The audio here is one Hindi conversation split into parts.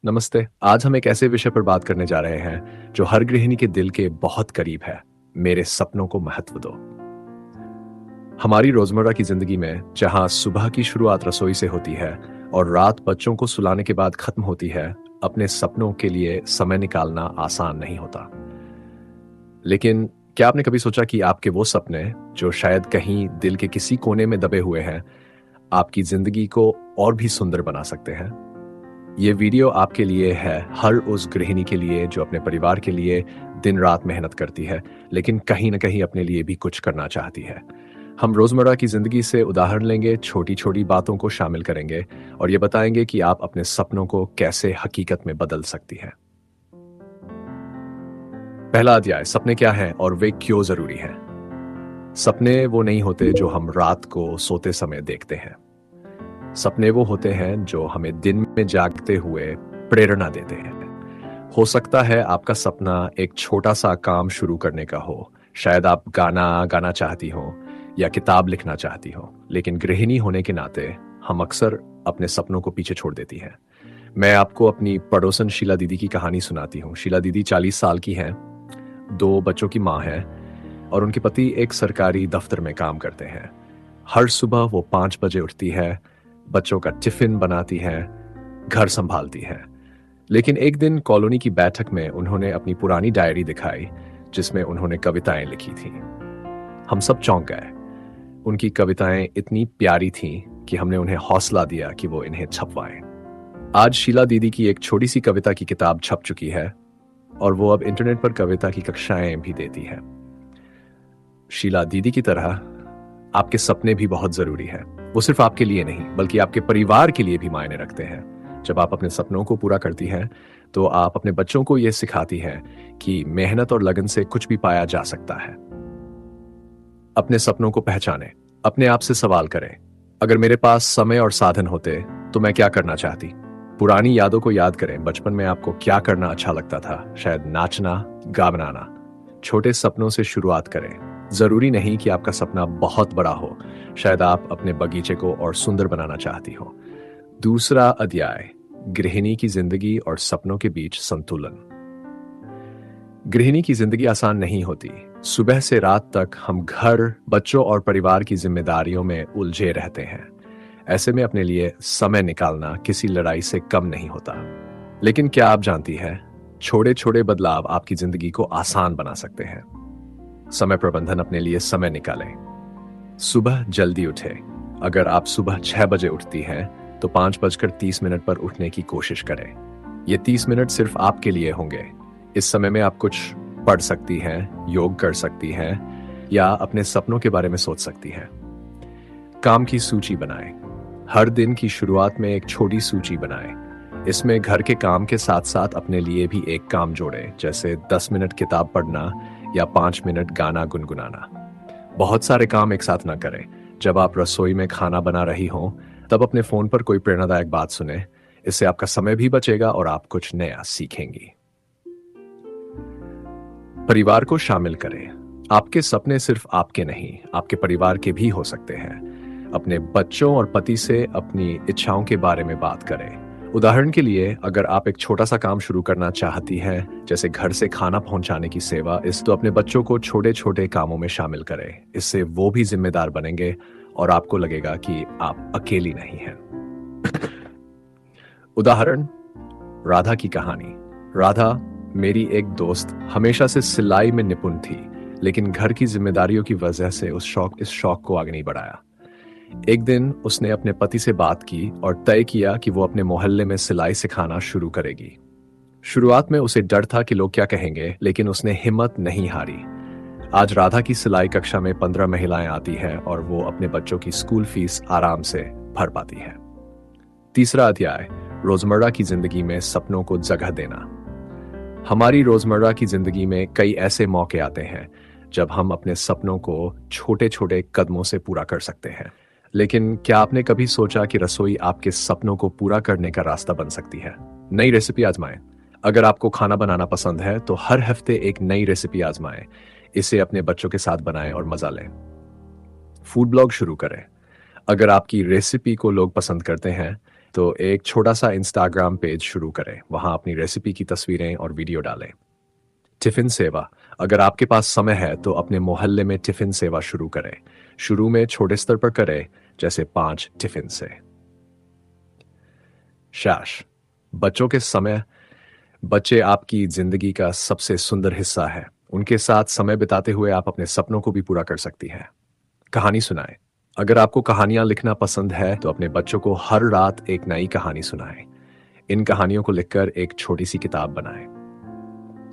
नमस्ते। आज हम एक ऐसे विषय पर बात करने जा रहे हैं जो हर गृहिणी के दिल के बहुत करीब है। मेरे सपनों को महत्व दो। हमारी रोजमर्रा की जिंदगी में जहां सुबह की शुरुआत रसोई से होती है और रात बच्चों को सुलाने के बाद खत्म होती है, अपने सपनों के लिए समय निकालना आसान नहीं होता। लेकिन क्या आपने कभी सोचा कि आपके वो सपने जो शायद कहीं दिल के किसी कोने में दबे हुए हैं, आपकी जिंदगी को और भी सुंदर बना सकते हैं? ये वीडियो आपके लिए है, हर उस गृहिणी के लिए जो अपने परिवार के लिए दिन रात मेहनत करती है, लेकिन कहीं न कहीं अपने लिए भी कुछ करना चाहती है। हम रोज़मर्रा की ज़िंदगी से उदाहरण लेंगे, छोटी-छोटी बातों को शामिल करेंगे और ये बताएँगे कि आप अपने सपनों को कैसे हकीकत में बदल सकती हैं। पहला अध्याय, सपने क्या हैं और वे क्यों ज़रूरी हैं? सपने वो नहीं होते जो हम रात को सोते समय देखते हैं। सपने वो होते हैं जो हमें दिन में जागते हुए प्रेरणा देते हैं। हो सकता है आपका सपना एक छोटा सा काम शुरू करने का हो। शायद आप गाना गाना चाहती हो या किताब लिखना चाहती हो, लेकिन गृहिणी होने के नाते हम अक्सर अपने सपनों को पीछे छोड़ देती हैं। मैं आपको अपनी पड़ोसन शीला दीदी की कहानी सुनाती हूँ। शीला दीदी 40 साल की हैं, 2 बच्चों की माँ हैं और उनके पति एक सरकारी दफ्तर में काम करते हैं। हर सुबह वो 5 बजे उठती है, बच्चों का टिफिन बनाती है, घर संभालती है। लेकिन एक दिन कॉलोनी की बैठक में उन्होंने अपनी पुरानी डायरी दिखाई, जिसमें उन्होंने कविताएं लिखी थीं। हम सब चौंक गए। उनकी कविताएं इतनी प्यारी थीं कि हमने उन्हें हौसला दिया कि वो इन्हें छपवाएं। आज शीला दीदी की एक छोटी सी कविता की किताब छप चुकी है और वो अब इंटरनेट पर कविता की कक्षाएं भी देती है। शीला दीदी की तरह आपके सपने भी बहुत जरूरी है। वो सिर्फ आपके लिए नहीं, बल्कि आपके परिवार के लिए भी मायने रखते हैं। जब आप अपने सपनों को पूरा करती हैं, तो आप अपने बच्चों को यह सिखाती हैं कि मेहनत और लगन से कुछ भी पाया जा सकता है। अपने सपनों को पहचानें। अपने आप से सवाल करें, अगर मेरे पास समय और साधन होते तो मैं क्या करना चाहती? पुरानी यादों को याद करें। बचपन में आपको क्या करना अच्छा लगता था? शायद नाचना, गा बनाना। छोटे सपनों से शुरुआत करें। जरूरी नहीं कि आपका सपना बहुत बड़ा हो। शायद आप अपने बगीचे को और सुंदर बनाना चाहती हो। दूसरा अध्याय, गृहिणी की जिंदगी और सपनों के बीच संतुलन। गृहिणी की जिंदगी आसान नहीं होती। सुबह से रात तक हम घर, बच्चों और परिवार की जिम्मेदारियों में उलझे रहते हैं। ऐसे में अपने लिए समय निकालना किसी लड़ाई से कम नहीं होता। लेकिन क्या आप जानती हैं, छोटे छोटे बदलाव आपकी जिंदगी को आसान बना सकते हैं। समय प्रबंधन, अपने लिए समय निकालें। सुबह जल्दी उठें। अगर आप सुबह 6 बजे उठती हैं, तो 5:30 पर उठने की कोशिश करें। ये 30 मिनट सिर्फ आपके लिए होंगे। इस समय में आप कुछ पढ़ सकती हैं, योग कर सकती हैं या अपने सपनों के बारे में सोच सकती हैं। काम की सूची बनाएं। हर दिन की शुरुआत में एक छोटी सूची बनाएं। इसमें घर के काम के साथ साथ अपने लिए भी एक काम जोड़ें, जैसे 10 मिनट किताब पढ़ना या 5 मिनट गाना गुनगुनाना। बहुत सारे काम एक साथ ना करें। जब आप रसोई में खाना बना रही हों, तब अपने फोन पर कोई प्रेरणादायक बात सुने। इससे आपका समय भी बचेगा और आप कुछ नया सीखेंगी। परिवार को शामिल करें। आपके सपने सिर्फ आपके नहीं, आपके परिवार के भी हो सकते हैं। अपने बच्चों और पति से अपनी इच्छाओं के बारे में बात करें। उदाहरण के लिए, अगर आप एक छोटा सा काम शुरू करना चाहती हैं, जैसे घर से खाना पहुंचाने की सेवा, तो अपने बच्चों को छोटे छोटे कामों में शामिल करें। इससे वो भी जिम्मेदार बनेंगे और आपको लगेगा कि आप अकेली नहीं हैं। उदाहरण, राधा की कहानी। राधा, मेरी एक दोस्त, हमेशा से सिलाई में निपुण थी, लेकिन घर की जिम्मेदारियों की वजह से इस शौक को आगे नहीं बढ़ाया। एक दिन उसने अपने पति से बात की और तय किया कि वो अपने मोहल्ले में सिलाई सिखाना शुरू करेगी। शुरुआत में उसे डर था कि लोग क्या कहेंगे, लेकिन उसने हिम्मत नहीं हारी। आज राधा की सिलाई कक्षा में 15 महिलाएं आती हैं और वो अपने बच्चों की स्कूल फीस आराम से भर पाती है। तीसरा अध्याय, रोजमर्रा की जिंदगी में सपनों को जगह देना। हमारी रोजमर्रा की जिंदगी में कई ऐसे मौके आते हैं जब हम अपने सपनों को छोटे छोटे कदमों से पूरा कर सकते हैं। लेकिन क्या आपने कभी सोचा कि रसोई आपके सपनों को पूरा करने का रास्ता बन सकती है? नई रेसिपी आजमाएं। अगर आपको खाना बनाना पसंद है, तो हर हफ्ते एक नई रेसिपी आजमाएं। इसे अपने बच्चों के साथ बनाएं और मजा लें। फूड ब्लॉग शुरू करें। अगर आपकी रेसिपी को लोग पसंद करते हैं, तो एक छोटा सा इंस्टाग्राम पेज शुरू करें, वहां अपनी रेसिपी की तस्वीरें और वीडियो डालें। टिफिन सेवा, अगर आपके पास समय है तो अपने मोहल्ले में टिफिन सेवा शुरू करें। शुरू में छोटे स्तर पर करें, जैसे 5 टिफिन से। शैश, बच्चों के समय, बच्चे आपकी जिंदगी का सबसे सुंदर हिस्सा है। उनके साथ समय बिताते हुए आप अपने सपनों को भी पूरा कर सकती हैं। कहानी सुनाएं, अगर आपको कहानियां लिखना पसंद है तो अपने बच्चों को हर रात एक नई कहानी सुनाएं। इन कहानियों को लिखकर एक छोटी सी किताब बनाएं।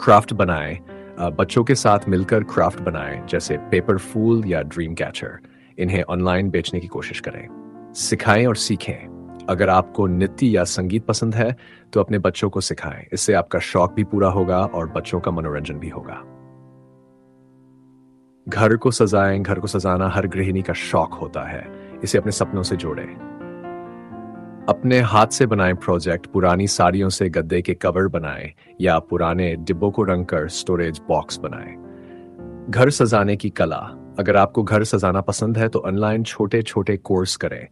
क्राफ्ट बनाएं, बच्चों के साथ मिलकर क्राफ्ट बनाएं, जैसे पेपर फूल या ड्रीम कैचर। इन्हें ऑनलाइन बेचने की कोशिश करें। सिखाएं और सीखें, अगर आपको नृत्य या संगीत पसंद है तो अपने बच्चों को सिखाएं। इससे आपका शौक भी पूरा होगा और बच्चों का मनोरंजन भी होगा। घर को सजाएं, घर को सजाना हर गृहिणी का शौक होता है। इसे अपने सपनों से जोड़ें। अपने हाथ से बनाएं प्रोजेक्ट, पुरानी साड़ियों से गद्दे के कवर बनाएं या पुराने डिब्बों को रंग कर स्टोरेज बॉक्स बनाएं। घर सजाने की कला, अगर आपको घर सजाना पसंद है तो ऑनलाइन छोटे छोटे कोर्स करें।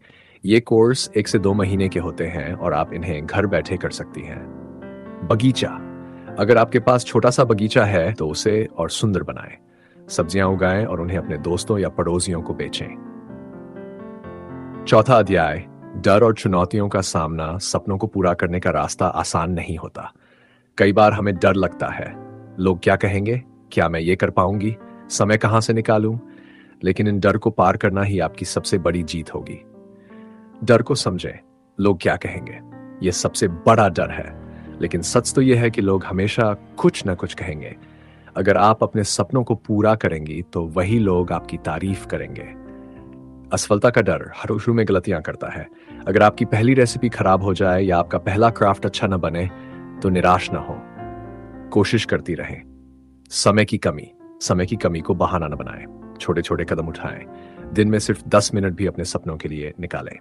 ये कोर्स 1 से 2 महीने के होते हैं और आप इन्हें घर बैठे कर सकती हैं। बगीचा, अगर आपके पास छोटा सा बगीचा है तो उसे और सुंदर बनाएं। सब्जियां उगाएं और उन्हें अपने दोस्तों या पड़ोसियों को बेचें। चौथा अध्याय, डर और चुनौतियों का सामना। सपनों को पूरा करने का रास्ता आसान नहीं होता। कई बार हमें डर लगता है, लोग क्या कहेंगे, क्या मैं ये कर पाऊंगी, समय कहां से निकालूं। लेकिन इन डर को पार करना ही आपकी सबसे बड़ी जीत होगी। डर को समझें, लोग क्या कहेंगे, यह सबसे बड़ा डर है। लेकिन सच तो यह है कि लोग हमेशा कुछ ना कुछ कहेंगे। अगर आप अपने सपनों को पूरा करेंगी तो वही लोग आपकी तारीफ करेंगे। असफलता का डर हर शुरू में गलतियां करता है। अगर आपकी पहली रेसिपी खराब हो जाए या आपका पहला क्राफ्ट अच्छा न बने तो निराश ना हो, कोशिश करती रहें। समय की कमी को बहाना न बनाएं। छोटे छोटे कदम उठाएं। दिन में सिर्फ 10 मिनट भी अपने सपनों के लिए निकालें।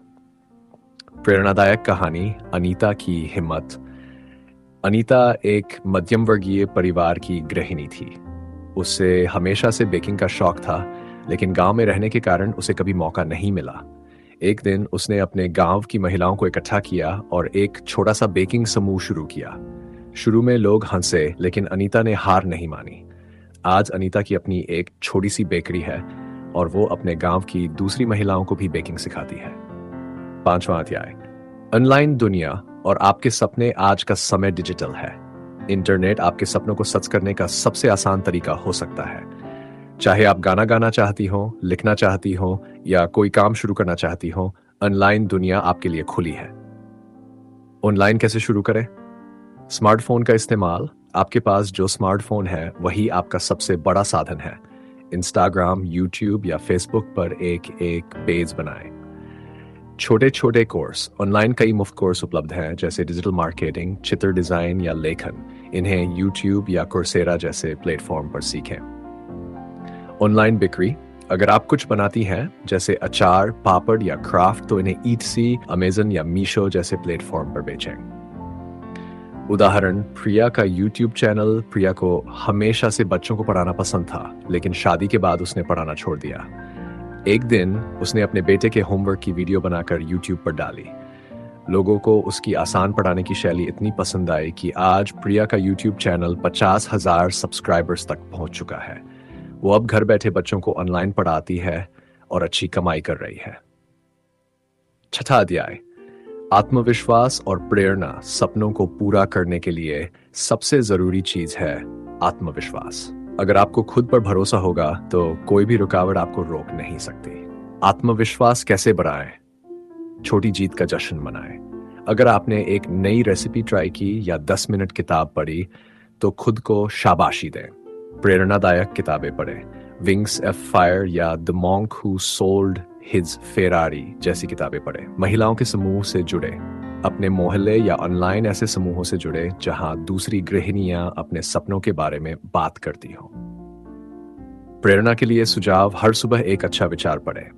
प्रेरणादायक कहानी, अनीता की हिम्मत। अनीता एक मध्यम वर्गीय परिवार की गृहिणी थी। उसे हमेशा से बेकिंग का शौक था, लेकिन गांव में रहने के कारण उसे कभी मौका नहीं मिला। एक दिन उसने अपने गांव की महिलाओं को इकट्ठा किया और एक छोटा सा बेकिंग समूह शुरू किया। शुरू में लोग हंसे, लेकिन अनीता ने हार नहीं मानी। आज अनीता की अपनी एक छोटी सी बेकरी है और वो अपने गांव की दूसरी महिलाओं को भी बेकिंग सिखाती है। 5वां अध्याय, ऑनलाइन दुनिया और आपके सपने। आज का समय डिजिटल है। इंटरनेट आपके सपनों को सच करने का सबसे आसान तरीका हो सकता है। चाहे आप गाना गाना चाहती हो, लिखना चाहती हो या कोई काम शुरू करना चाहती हो, ऑनलाइन दुनिया आपके लिए खुली है। ऑनलाइन कैसे शुरू करें? स्मार्टफोन का इस्तेमाल। आपके पास जो स्मार्टफोन है वही आपका सबसे बड़ा साधन है। इंस्टाग्राम, यूट्यूब या फेसबुक पर एक पेज बनाएं। छोटे छोटे कोर्स, ऑनलाइन कई मुफ्त कोर्स उपलब्ध हैं, जैसे डिजिटल मार्केटिंग, चित्र डिजाइन या लेखन। इन्हें यूट्यूब या कोर्सेरा जैसे प्लेटफॉर्म पर सीखें। ऑनलाइन बिक्री, अगर आप कुछ बनाती हैं जैसे अचार, पापड़ या क्राफ्ट, तो इन्हें ईटसी, अमेजन या मीशो जैसे प्लेटफॉर्म पर बेचें। उदाहरण, प्रिया का यूट्यूब चैनल। प्रिया को हमेशा से बच्चों को पढ़ाना पसंद था, लेकिन शादी के बाद उसने पढ़ाना छोड़ दिया। एक दिन उसने अपने बेटे के होमवर्क की वीडियो बनाकर यूट्यूब पर डाली। लोगों को उसकी आसान पढ़ाने की शैली इतनी पसंद आई कि आज प्रिया का यूट्यूब चैनल 50,000 सब्सक्राइबर्स तक पहुंच चुका है। वो अब घर बैठे बच्चों को ऑनलाइन पढ़ाती है और अच्छी कमाई कर रही है। 6वां अध्याय, आत्मविश्वास और प्रेरणा। सपनों को पूरा करने के लिए सबसे जरूरी चीज है आत्मविश्वास। अगर आपको खुद पर भरोसा होगा तो कोई भी रुकावट आपको रोक नहीं सकती। आत्मविश्वास कैसे बढ़ाएं? छोटी जीत का जश्न मनाएं। अगर आपने एक नई रेसिपी ट्राई की या 10 मिनट किताब पढ़ी तो खुद को शाबाशी दें। प्रेरणादायक किताबें पढ़ें। विंग्स ऑफ फायर या the monk who sold his Ferrari जैसी किताबें पढ़ें। महिलाओं के समूह से जुड़े। अपने मोहल्ले या ऑनलाइन ऐसे समूहों से जुड़े जहां दूसरी गृहिणियां अपने सपनों के बारे में बात करती हों। प्रेरणा के लिए सुझाव, हर सुबह एक अच्छा विचार पढ़ें।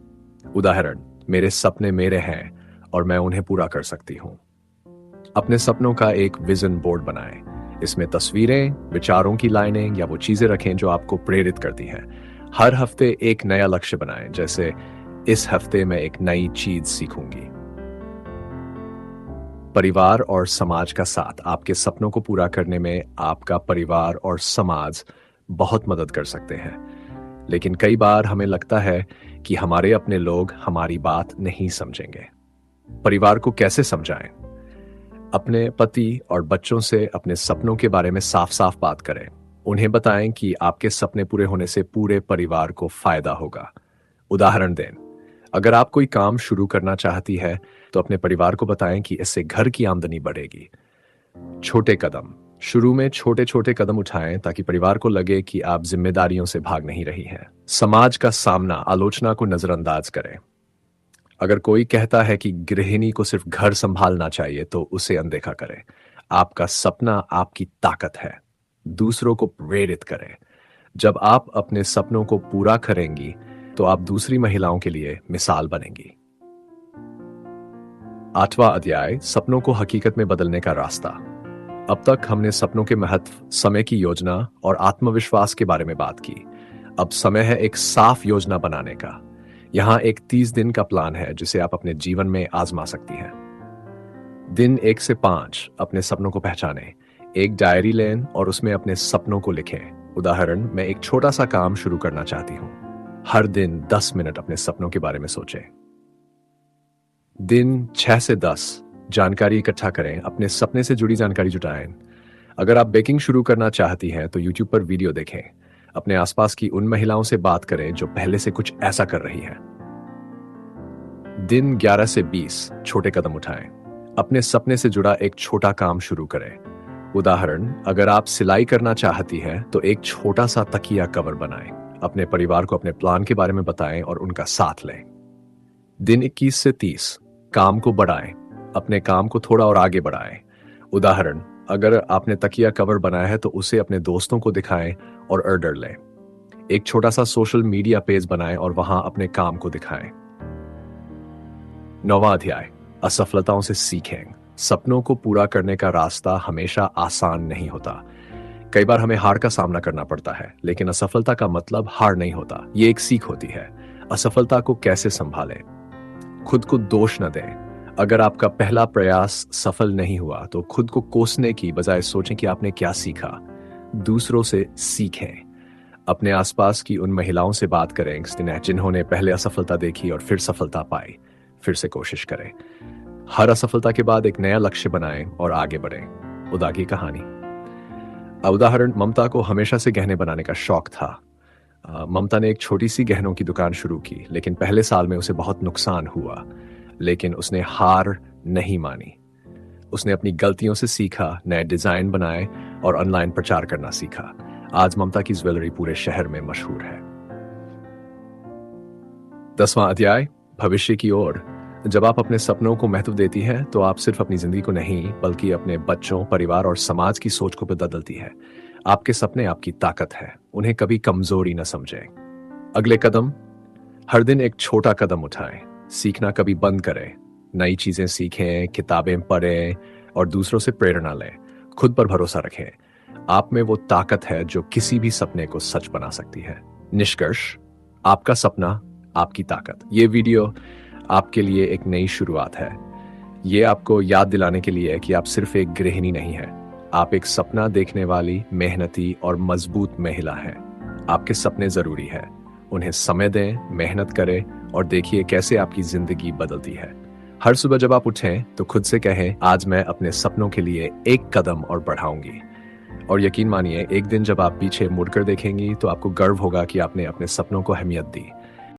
उदाहरण, मेरे सपने मेरे हैं और मैं उन्हें पूरा कर सकती हूं। अपने सपनों का एक विजन बोर्ड बनाएं। इसमें तस्वीरें, विचारों की लाइनें या वो चीजें रखें जो आपको प्रेरित करती हैं। हर हफ्ते एक नया लक्ष्य बनाएं, जैसे इस हफ्ते मैं एक नई चीज सीखूंगी। परिवार और समाज का साथ आपके सपनों को पूरा करने में आपका परिवार और समाज बहुत मदद कर सकते हैं। लेकिन कई बार हमें लगता है कि हमारे अपने लोग हमारी बात नहीं समझेंगे। परिवार को कैसे समझाएं? अपने पति और बच्चों से अपने सपनों के बारे में साफ साफ बात करें। उन्हें बताएं कि आपके सपने पूरे होने से पूरे परिवार को फायदा होगा। उदाहरण दें, अगर आप कोई काम शुरू करना चाहती है तो अपने परिवार को बताएं कि इससे घर की आमदनी बढ़ेगी। छोटे कदम, शुरू में छोटे छोटे कदम उठाएं ताकि परिवार को लगे कि आप जिम्मेदारियों से भाग नहीं रही हैं। समाज का सामना, आलोचना को नजरअंदाज करें। अगर कोई कहता है कि गृहिणी को सिर्फ घर संभालना चाहिए तो उसे अनदेखा करें। आपका सपना आपकी ताकत है। दूसरों को प्रेरित करें। जब आप अपने सपनों को पूरा करेंगी तो आप दूसरी महिलाओं के लिए मिसाल बनेंगी। 8वां अध्याय, सपनों को हकीकत में बदलने का रास्ता। अब तक हमने सपनों के महत्व, समय की योजना और आत्मविश्वास के बारे में बात की। अब समय है एक साफ योजना बनाने का। यहां एक 30 दिन का प्लान है जिसे आप अपने जीवन में आजमा सकती हैं। दिन 1 से 5 अपने सपनों को पहचानें। एक डायरी लें और उसमें अपने सपनों को लिखें। उदाहरण, मैं एक छोटा सा काम शुरू करना चाहती हूं। हर दिन 10 मिनट अपने सपनों के बारे में सोचें। दिन 6 से 10 जानकारी इकट्ठा करें। अपने सपने से जुड़ी जानकारी जुटाएं। अगर आप बेकिंग शुरू करना चाहती हैं तो यूट्यूब पर वीडियो देखें। अपने आसपास की उन महिलाओं से बात करें जो पहले से कुछ ऐसा कर रही हैं। दिन 11 से 20 छोटे कदम उठाएं। अपने सपने से जुड़ा एक छोटा काम शुरू करें। उदाहरण, अगर आप सिलाई करना चाहती हैं तो एक छोटा सा तकिया कवर बनाएं। अपने परिवार को अपने प्लान के बारे में बताएं और उनका साथ लें। दिन 21 से 30 काम को बढ़ाएं। अपने काम को थोड़ा और आगे बढ़ाएं। उदाहरण, अगर आपने तकिया कवर बनाया है तो उसे अपने दोस्तों को दिखाएं और ऑर्डर लें। एक छोटा सा सोशल मीडिया पेज बनाएं और वहां अपने काम को दिखाएं। 9वां अध्याय, असफलताओं से सीखें। सपनों को पूरा करने का रास्ता हमेशा आसान नहीं होता। कई बार हमें हार का सामना करना पड़ता है, लेकिन असफलता का मतलब हार नहीं होता, ये एक सीख होती है। असफलता को कैसे संभालें? खुद को दोष न दें। अगर आपका पहला प्रयास सफल नहीं हुआ तो खुद को कोसने की बजाय सोचें कि आपने क्या सीखा। दूसरों से सीखें। अपने आसपास की उन महिलाओं से बात करें जिन्होंने पहले असफलता देखी और फिर सफलता पाई। फिर से कोशिश करें। हर असफलता के बाद एक नया लक्ष्य बनाएं और आगे बढ़ें। उदा की कहानी। उदाहरण, ममता को हमेशा से गहने बनाने का शौक था। ममता ने एक छोटी सी गहनों की दुकान शुरू की, लेकिन पहले साल में उसे बहुत नुकसान हुआ। लेकिन उसने हार नहीं मानी। उसने अपनी गलतियों से सीखा, नए डिजाइन बनाए और ऑनलाइन प्रचार करना सीखा। आज ममता की ज्वेलरी पूरे शहर में मशहूर है। 10वां अध्याय, भविष्य की ओर। जब आप अपने सपनों को महत्व देती हैं तो आप सिर्फ अपनी जिंदगी को नहीं बल्कि अपने बच्चों, परिवार और समाज की सोच को बदलती है। आपके सपने आपकी ताकत है। उन्हें कभी कमजोरी न समझें। अगले कदम, हर दिन एक छोटा कदम उठाएं। सीखना कभी बंद करें। नई चीजें सीखें, किताबें पढ़ें और दूसरों से प्रेरणा लें। खुद पर भरोसा रखें। आप में वो ताकत है जो किसी भी सपने को सच बना सकती है। निष्कर्ष, आपका सपना आपकी ताकत। ये वीडियो आपके लिए एक नई शुरुआत है। ये आपको याद दिलाने के लिए है कि आप सिर्फ एक गृहिणी नहीं हैं। आप एक सपना देखने वाली, मेहनती और मजबूत महिला हैं। आपके सपने जरूरी है। उन्हें समय दें, मेहनत करें और देखिए कैसे आपकी जिंदगी बदलती है। हर सुबह जब आप उठें तो खुद से कहें, आज मैं अपने सपनों के लिए एक कदम और बढ़ाऊंगी। और यकीन मानिए, एक दिन जब आप पीछे मुड़कर देखेंगी तो आपको गर्व होगा कि आपने अपने सपनों को अहमियत दी।